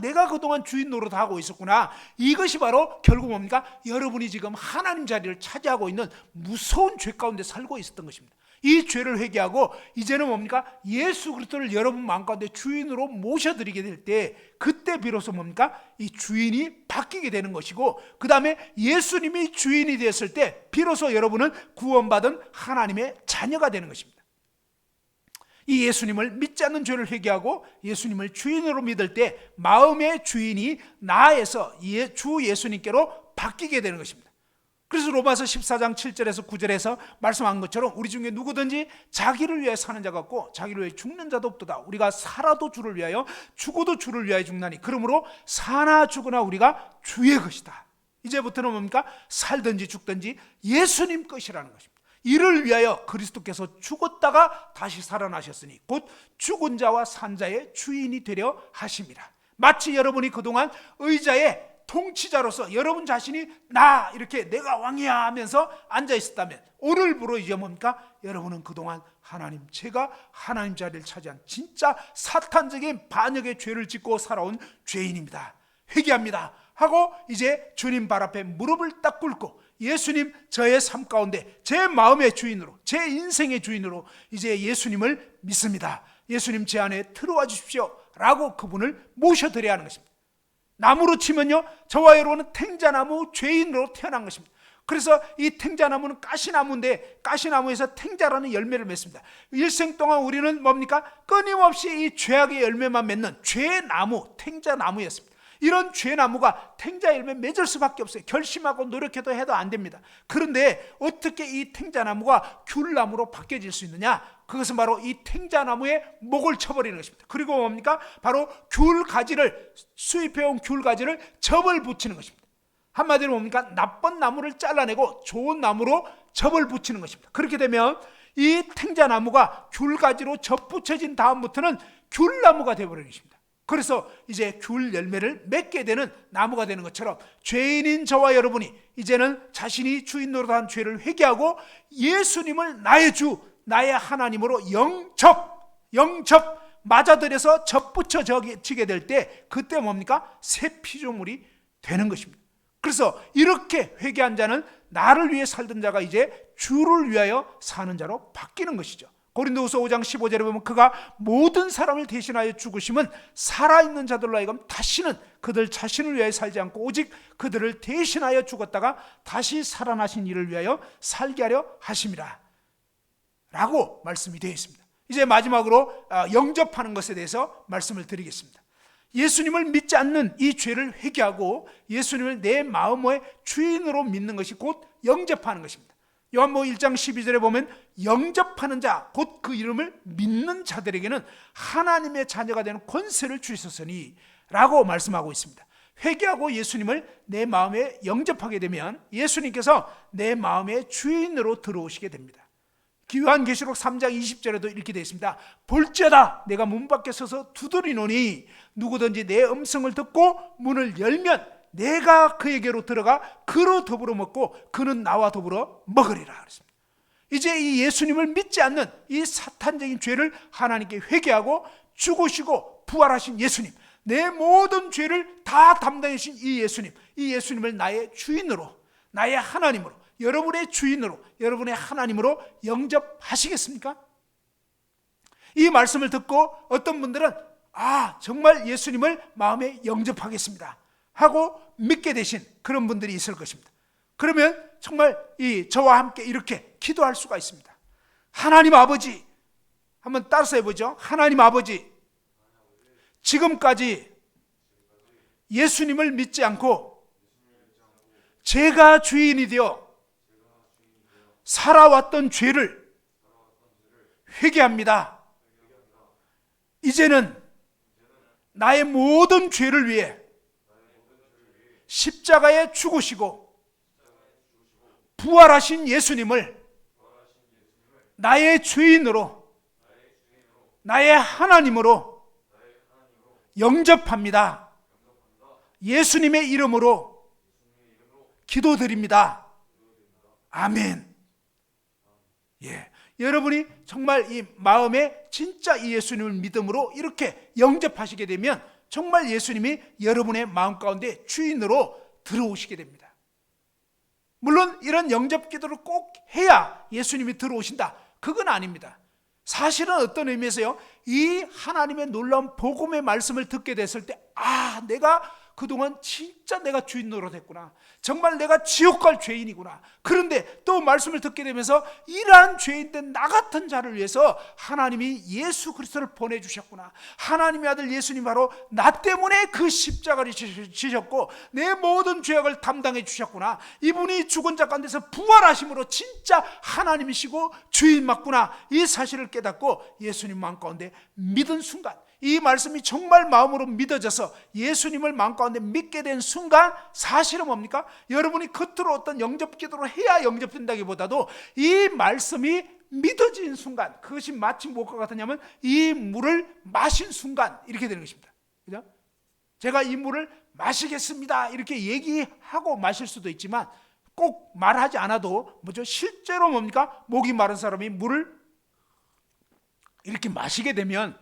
S1: 내가 그동안 주인 노릇하고 있었구나. 이것이 바로 결국 뭡니까? 여러분이 지금 하나님 자리를 차지하고 있는 무서운 죄 가운데 살고 있었던 것입니다. 이 죄를 회개하고 이제는 뭡니까? 예수 그리스도를 여러분 마음 가운데 주인으로 모셔드리게 될 때, 그때 비로소 뭡니까? 이 주인이 바뀌게 되는 것이고, 그 다음에 예수님이 주인이 되었을 때 비로소 여러분은 구원받은 하나님의 자녀가 되는 것입니다. 이 예수님을 믿지 않는 죄를 회개하고 예수님을 주인으로 믿을 때 마음의 주인이 나에서 주 예수님께로 바뀌게 되는 것입니다. 그래서 로마서 14장 7절에서 9절에서 말씀한 것처럼 우리 중에 누구든지 자기를 위하여 사는 자가 없고 자기를 위하여 죽는 자도 없도다. 우리가 살아도 주를 위하여, 죽어도 주를 위하여 죽나니 그러므로 사나 죽으나 우리가 주의 것이다. 이제부터는 뭡니까? 살든지 죽든지 예수님 것이라는 것입니다. 이를 위하여 그리스도께서 죽었다가 다시 살아나셨으니 곧 죽은 자와 산 자의 주인이 되려 하심이라. 마치 여러분이 그동안 의자에 통치자로서 여러분 자신이 나 이렇게 내가 왕이야 하면서 앉아 있었다면, 오늘부로 이제 뭡니까? 여러분은 그동안 하나님, 제가 하나님 자리를 차지한 진짜 사탄적인 반역의 죄를 짓고 살아온 죄인입니다. 회개합니다 하고 이제 주님 발 앞에 무릎을 딱 꿇고, 예수님 저의 삶 가운데 제 마음의 주인으로, 제 인생의 주인으로 이제 예수님을 믿습니다. 예수님 제 안에 들어와 주십시오 라고 그분을 모셔드려야 하는 것입니다. 나무로 치면요, 저와 여러분은 탱자나무 죄인으로 태어난 것입니다. 그래서 이 탱자나무는 가시나무인데 가시나무에서 탱자라는 열매를 맺습니다. 일생 동안 우리는 뭡니까? 끊임없이 이 죄악의 열매만 맺는 죄나무, 탱자나무였습니다. 이런 죄나무가 탱자 열매 맺을 수밖에 없어요. 결심하고 노력해도 해도 안 됩니다. 그런데 어떻게 이 탱자나무가 귤나무로 바뀌어질 수 있느냐? 그것은 바로 이 탱자나무의 목을 쳐버리는 것입니다. 그리고 뭡니까? 바로 귤가지를, 수입해온 귤가지를 접을 붙이는 것입니다. 한마디로 뭡니까? 나쁜 나무를 잘라내고 좋은 나무로 접을 붙이는 것입니다. 그렇게 되면 이 탱자나무가 귤가지로 접붙여진 다음부터는 귤나무가 되어버리는 것입니다. 그래서 이제 귤 열매를 맺게 되는 나무가 되는 것처럼, 죄인인 저와 여러분이 이제는 자신이 주인 노릇한 죄를 회개하고 예수님을 나의 주, 나의 하나님으로 영접, 영접 맞아들여서 접붙여지게 될 때 그때 뭡니까? 새 피조물이 되는 것입니다. 그래서 이렇게 회개한 자는 나를 위해 살던 자가 이제 주를 위하여 사는 자로 바뀌는 것이죠. 고린도후서 5장 15절에 보면 그가 모든 사람을 대신하여 죽으심은 살아있는 자들로 하여금 다시는 그들 자신을 위하여 살지 않고 오직 그들을 대신하여 죽었다가 다시 살아나신 이를 위하여 살게 하려 하심이라 라고 말씀이 되어 있습니다. 이제 마지막으로 영접하는 것에 대해서 말씀을 드리겠습니다. 예수님을 믿지 않는 이 죄를 회개하고 예수님을 내 마음의 주인으로 믿는 것이 곧 영접하는 것입니다. 요한복음 1장 12절에 보면 영접하는 자, 곧 그 이름을 믿는 자들에게는 하나님의 자녀가 되는 권세를 주셨으니 라고 말씀하고 있습니다. 회개하고 예수님을 내 마음에 영접하게 되면 예수님께서 내 마음의 주인으로 들어오시게 됩니다. 요한계시록 3장 20절에도 이렇게 되어 있습니다. 볼지어다 내가 문 밖에 서서 두드리노니 누구든지 내 음성을 듣고 문을 열면 내가 그에게로 들어가 그로 더불어 먹고 그는 나와 더불어 먹으리라 그랬습니다. 이제 이 예수님을 믿지 않는 이 사탄적인 죄를 하나님께 회개하고 죽으시고 부활하신 예수님, 내 모든 죄를 다 담당하신 이 예수님을 나의 주인으로, 나의 하나님으로, 여러분의 주인으로, 여러분의 하나님으로 영접하시겠습니까? 이 말씀을 듣고 어떤 분들은 정말 예수님을 마음에 영접하겠습니다 하고 믿게 되신 그런 분들이 있을 것입니다. 그러면 정말 저와 함께 이렇게 기도할 수가 있습니다. 하나님 아버지, 한번 따라서 해보죠. 하나님 아버지, 지금까지 예수님을 믿지 않고 제가 주인이 되어 살아왔던 죄를 회개합니다. 이제는 나의 모든 죄를 위해 십자가에 죽으시고 부활하신 예수님을 나의 주인으로, 나의 하나님으로 영접합니다. 예수님의 이름으로 기도드립니다. 아멘. 여러분이 정말 이 마음에 진짜 이 예수님을 믿음으로 이렇게 영접하시게 되면 정말 예수님이 여러분의 마음 가운데 주인으로 들어오시게 됩니다. 물론 이런 영접 기도를 꼭 해야 예수님이 들어오신다, 그건 아닙니다. 사실은 어떤 의미에서요, 이 하나님의 놀라운 복음의 말씀을 듣게 됐을 때 내가 그동안 진짜 내가 주인 노릇했구나, 정말 내가 지옥 갈 죄인이구나. 그런데 또 말씀을 듣게 되면서 이러한 죄인된 나 같은 자를 위해서 하나님이 예수 그리스도를 보내주셨구나, 하나님의 아들 예수님 바로 나 때문에 그 십자가를 지셨고 내 모든 죄악을 담당해 주셨구나, 이분이 죽은 자 가운데서 부활하심으로 진짜 하나님이시고 주인 맞구나, 이 사실을 깨닫고 예수님 마음 가운데 믿은 순간, 이 말씀이 정말 마음으로 믿어져서 예수님을 마음 가운데 믿게 된 순간, 사실은 뭡니까? 여러분이 겉으로 어떤 영접 기도를 해야 영접된다기보다도 이 말씀이 믿어진 순간, 그것이 마치 무엇과 같으냐면 이 물을 마신 순간 이렇게 되는 것입니다. 그죠? 제가 이 물을 마시겠습니다 이렇게 얘기하고 마실 수도 있지만 꼭 말하지 않아도 실제로 뭡니까? 목이 마른 사람이 물을 이렇게 마시게 되면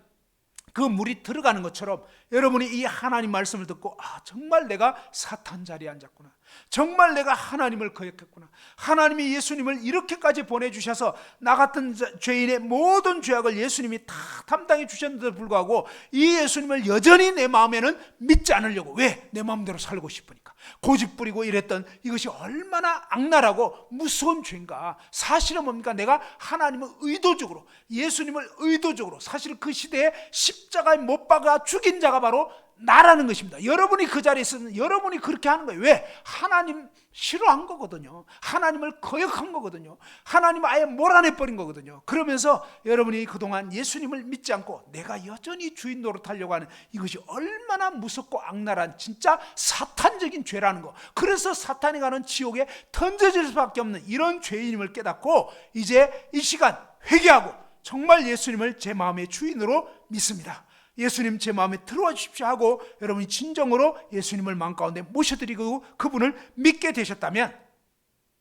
S1: 그 물이 들어가는 것처럼 여러분이 이 하나님 말씀을 듣고 정말 내가 사탄 자리에 앉았구나, 정말 내가 하나님을 거역했구나, 하나님이 예수님을 이렇게까지 보내주셔서 나 같은 죄인의 모든 죄악을 예수님이 다 담당해 주셨는데도 불구하고 이 예수님을 여전히 내 마음에는 믿지 않으려고, 왜? 내 마음대로 살고 싶으니까 고집 부리고 이랬던 이것이 얼마나 악랄하고 무서운 죄인가. 사실은 뭡니까? 내가 하나님을 의도적으로, 예수님을 의도적으로, 사실 그 시대에 십자가에 못 박아 죽인 자가 바로 나라는 것입니다. 여러분이 그 자리에 있으면 여러분이 그렇게 하는 거예요. 왜? 하나님 싫어한 거거든요. 하나님을 거역한 거거든요. 하나님을 아예 몰아내버린 거거든요. 그러면서 여러분이 그동안 예수님을 믿지 않고 내가 여전히 주인 노릇하려고 하는 이것이 얼마나 무섭고 악랄한 진짜 사탄적인 죄라는 거, 그래서 사탄이 가는 지옥에 던져질 수밖에 없는 이런 죄인임을 깨닫고 이제 이 시간 회개하고 정말 예수님을 제 마음의 주인으로 믿습니다, 예수님 제 마음에 들어와 주십시오 하고 여러분이 진정으로 예수님을 마음 가운데 모셔드리고 그분을 믿게 되셨다면,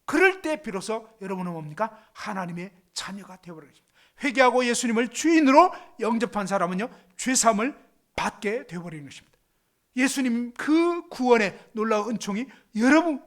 S1: 그럴 때 비로소 여러분은 뭡니까? 하나님의 자녀가 되어버리는 것입니다. 회개하고 예수님을 주인으로 영접한 사람은요, 죄사함을 받게 되어버리는 것입니다. 예수님 그 구원의 놀라운 은총이 여러분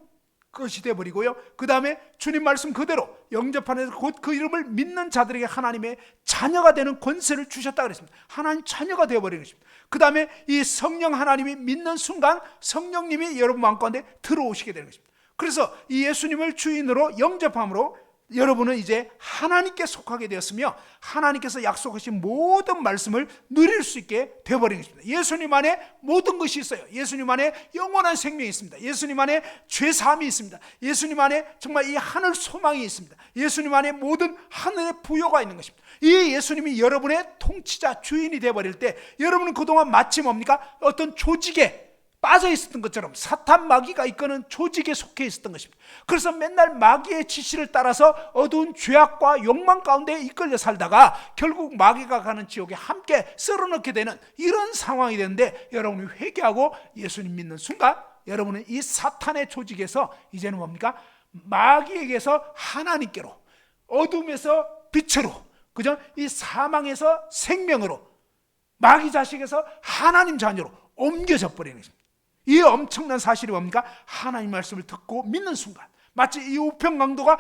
S1: 것이 되어버리고요, 그 다음에 주님 말씀 그대로 영접하는 곧 그 이름을 믿는 자들에게 하나님의 자녀가 되는 권세를 주셨다 그랬습니다. 하나님 자녀가 되어버리는 것입니다. 그 다음에 이 성령 하나님이 믿는 순간 성령님이 여러분 마음 가운데 들어오시게 되는 것입니다. 그래서 이 예수님을 주인으로 영접함으로 여러분은 이제 하나님께 속하게 되었으며 하나님께서 약속하신 모든 말씀을 누릴 수 있게 되어버린 것입니다. 예수님 안에 모든 것이 있어요. 예수님 안에 영원한 생명이 있습니다. 예수님 안에 죄사함이 있습니다. 예수님 안에 정말 이 하늘 소망이 있습니다. 예수님 안에 모든 하늘의 부여가 있는 것입니다. 이 예수님이 여러분의 통치자 주인이 되어버릴 때 여러분은 그동안 마치 뭡니까? 어떤 조직에 빠져 있었던 것처럼 사탄 마귀가 이끄는 조직에 속해 있었던 것입니다. 그래서 맨날 마귀의 지시를 따라서 어두운 죄악과 욕망 가운데 이끌려 살다가 결국 마귀가 가는 지옥에 함께 썰어넣게 되는 이런 상황이 되는데, 여러분이 회개하고 예수님 믿는 순간 여러분은 이 사탄의 조직에서 이제는 뭡니까? 마귀에게서 하나님께로, 어둠에서 빛으로, 그죠? 이 사망에서 생명으로, 마귀 자식에서 하나님 자녀로 옮겨져 버리는 것입니다. 이 엄청난 사실이 뭡니까? 하나님 말씀을 듣고 믿는 순간, 마치 이 우편 강도가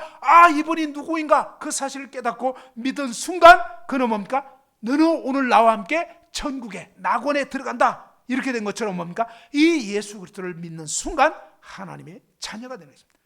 S1: 이분이 누구인가 그 사실을 깨닫고 믿은 순간 그는 뭡니까? 너는 오늘 나와 함께 천국에 낙원에 들어간다, 이렇게 된 것처럼 뭡니까? 이 예수 그리스도를 믿는 순간 하나님의 자녀가 되는 것입니다.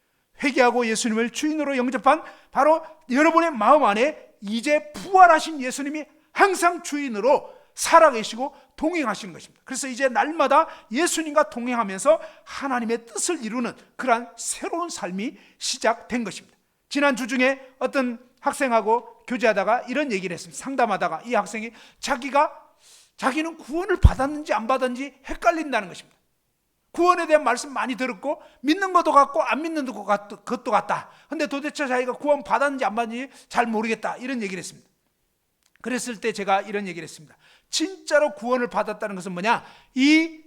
S1: 회개하고 예수님을 주인으로 영접한 바로 여러분의 마음 안에 이제 부활하신 예수님이 항상 주인으로 살아계시고 동행하시는 것입니다. 그래서 이제 날마다 예수님과 동행하면서 하나님의 뜻을 이루는 그러한 새로운 삶이 시작된 것입니다. 지난주 중에 어떤 학생하고 교제하다가 이런 얘기를 했습니다. 상담하다가 이 학생이 자기는 구원을 받았는지 안 받았는지 헷갈린다는 것입니다. 구원에 대한 말씀 많이 들었고 믿는 것도 같고 안 믿는 것도 같다. 근데 도대체 자기가 구원 받았는지 안 받았는지 잘 모르겠다, 이런 얘기를 했습니다. 그랬을 때 제가 이런 얘기를 했습니다. 진짜로 구원을 받았다는 것은 뭐냐? 이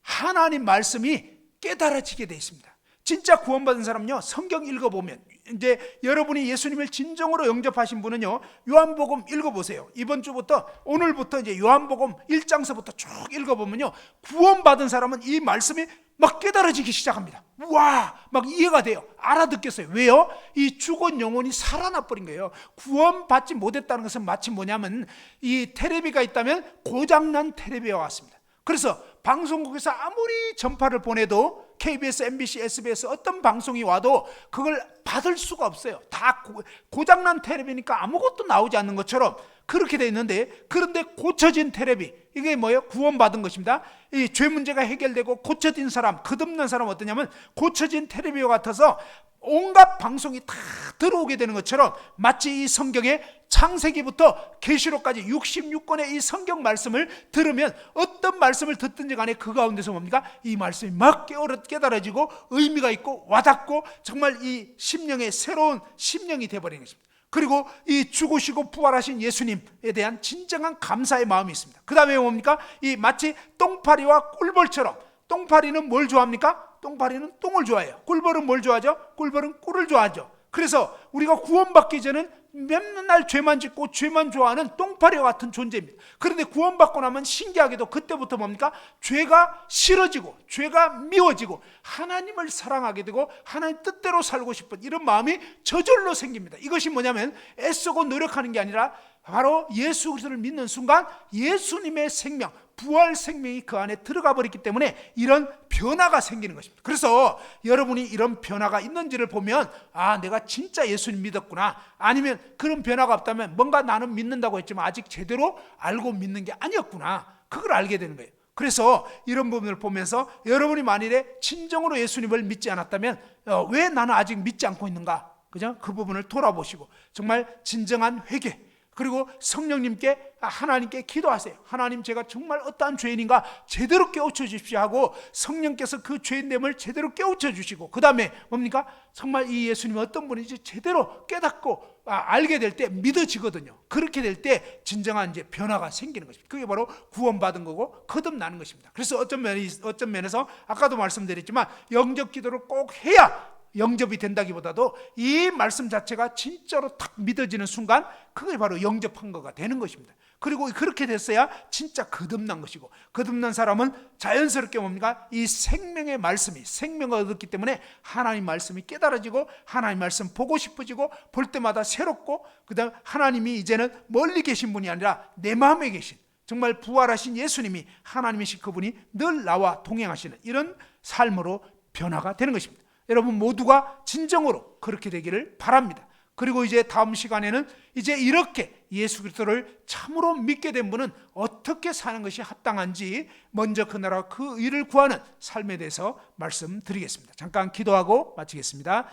S1: 하나님 말씀이 깨달아지게 되어 있습니다. 진짜 구원받은 사람은요, 성경 읽어보면, 이제 여러분이 예수님을 진정으로 영접하신 분은요, 요한복음 읽어보세요. 이번 주부터, 오늘부터 이제 요한복음 1장서부터 쭉 읽어보면요, 구원받은 사람은 이 말씀이 막 깨달아지기 시작합니다. 와, 막 이해가 돼요. 알아듣겠어요. 왜요? 이 죽은 영혼이 살아나 버린 거예요. 구원받지 못했다는 것은 마치 뭐냐면, 이 테레비가 있다면 고장난 테레비와 같습니다. 그래서 방송국에서 아무리 전파를 보내도 KBS, MBC, SBS 어떤 방송이 와도 그걸 받을 수가 없어요. 다 고장난 테레비니까 아무것도 나오지 않는 것처럼 그렇게 돼 있는데, 그런데 고쳐진 테레비, 이게 뭐예요? 구원받은 것입니다. 이 죄 문제가 해결되고 고쳐진 사람, 끝없는 사람 어떠냐면 고쳐진 테레비와 같아서 온갖 방송이 다 들어오게 되는 것처럼 마치 이 성경의 창세기부터 계시록까지 66권의 이 성경 말씀을 들으면 어떤 말씀을 듣든지 간에 그 가운데서 뭡니까? 이 말씀이 막 깨달아지고 의미가 있고 와닿고 정말 이 심령의 새로운 심령이 되어버리는 것입니다. 그리고 이 죽으시고 부활하신 예수님에 대한 진정한 감사의 마음이 있습니다. 그 다음에 뭡니까? 이 마치 똥파리와 꿀벌처럼, 똥파리는 뭘 좋아합니까? 똥파리는 똥을 좋아해요. 꿀벌은 뭘 좋아하죠? 꿀벌은 꿀을 좋아하죠. 그래서 우리가 구원받기 전에는 맨날 죄만 짓고 죄만 좋아하는 똥파리와 같은 존재입니다. 그런데 구원받고 나면 신기하게도 그때부터 뭡니까? 죄가 싫어지고 죄가 미워지고 하나님을 사랑하게 되고 하나님 뜻대로 살고 싶은 이런 마음이 저절로 생깁니다. 이것이 뭐냐면 애쓰고 노력하는 게 아니라 바로 예수 그리스도를 믿는 순간 예수님의 생명, 부활 생명이 그 안에 들어가 버렸기 때문에 이런 변화가 생기는 것입니다. 그래서 여러분이 이런 변화가 있는지를 보면 내가 진짜 예수님 믿었구나, 아니면 그런 변화가 없다면 뭔가 나는 믿는다고 했지만 아직 제대로 알고 믿는 게 아니었구나, 그걸 알게 되는 거예요. 그래서 이런 부분을 보면서 여러분이 만일에 진정으로 예수님을 믿지 않았다면 왜 나는 아직 믿지 않고 있는가, 그죠? 그 부분을 돌아보시고 정말 진정한 회개, 그리고 성령님께, 하나님께 기도하세요. 하나님, 제가 정말 어떠한 죄인인가 제대로 깨우쳐 주십시오 하고 성령께서 그 죄인됨을 제대로 깨우쳐 주시고, 그 다음에 뭡니까? 정말 이 예수님이 어떤 분인지 제대로 깨닫고 알게 될 때 믿어지거든요. 그렇게 될 때 진정한 이제 변화가 생기는 것입니다. 그게 바로 구원받은 거고 거듭나는 것입니다. 그래서 어떤 면에서 아까도 말씀드렸지만 영접 기도를 꼭 해야 영접이 된다기보다도 이 말씀 자체가 진짜로 탁 믿어지는 순간 그게 바로 영접한 거가 되는 것입니다. 그리고 그렇게 됐어야 진짜 거듭난 것이고, 거듭난 사람은 자연스럽게 뭡니까? 이 생명의 말씀이, 생명을 얻었기 때문에 하나님 말씀이 깨달아지고 하나님 말씀 보고 싶어지고 볼 때마다 새롭고, 그 다음 하나님이 이제는 멀리 계신 분이 아니라 내 마음에 계신, 정말 부활하신 예수님이 하나님이신 그분이 늘 나와 동행하시는 이런 삶으로 변화가 되는 것입니다. 여러분 모두가 진정으로 그렇게 되기를 바랍니다. 그리고 이제 다음 시간에는 이제 이렇게 예수 그리스도를 참으로 믿게 된 분은 어떻게 사는 것이 합당한지 먼저 그 나라 그 의를 구하는 삶에 대해서 말씀드리겠습니다. 잠깐 기도하고 마치겠습니다.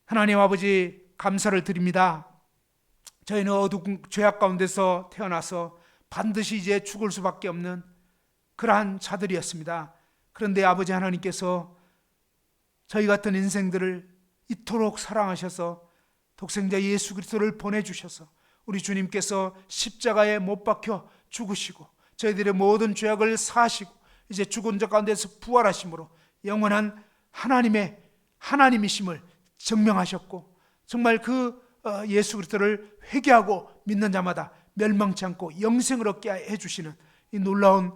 S1: 하나님 아버지, 감사를 드립니다. 저희는 어두운 죄악 가운데서 태어나서 반드시 이제 죽을 수밖에 없는 그러한 자들이었습니다. 그런데 아버지 하나님께서 저희 같은 인생들을 이토록 사랑하셔서 독생자 예수 그리스도를 보내주셔서 우리 주님께서 십자가에 못 박혀 죽으시고 저희들의 모든 죄악을 사하시고 이제 죽은 자 가운데서 부활하심으로 영원한 하나님이심을 증명하셨고, 정말 그 예수 그리스도를 회개하고 믿는 자마다 멸망치 않고 영생을 얻게 해주시는 이 놀라운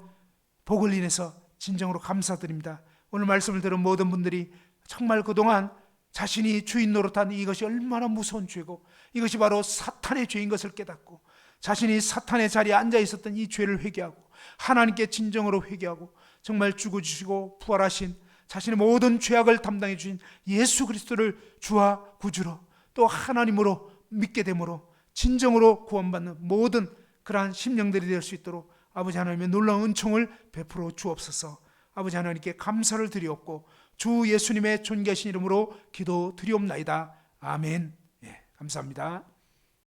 S1: 복을 인해서 진정으로 감사드립니다. 오늘 말씀을 들은 모든 분들이 정말 그동안 자신이 주인 노릇한 이것이 얼마나 무서운 죄고 이것이 바로 사탄의 죄인 것을 깨닫고 자신이 사탄의 자리에 앉아 있었던 이 죄를 회개하고 하나님께 진정으로 회개하고 정말 죽어주시고 부활하신 자신의 모든 죄악을 담당해 주신 예수 그리스도를 주와 구주로 또 하나님으로 믿게 되므로 진정으로 구원받는 모든 그러한 심령들이 될 수 있도록 아버지 하나님의 놀라운 은총을 베풀어 주옵소서. 아버지 하나님께 감사를 드리옵고 주 예수님의 존귀하신 이름으로 기도드리옵나이다. 아멘. 감사합니다.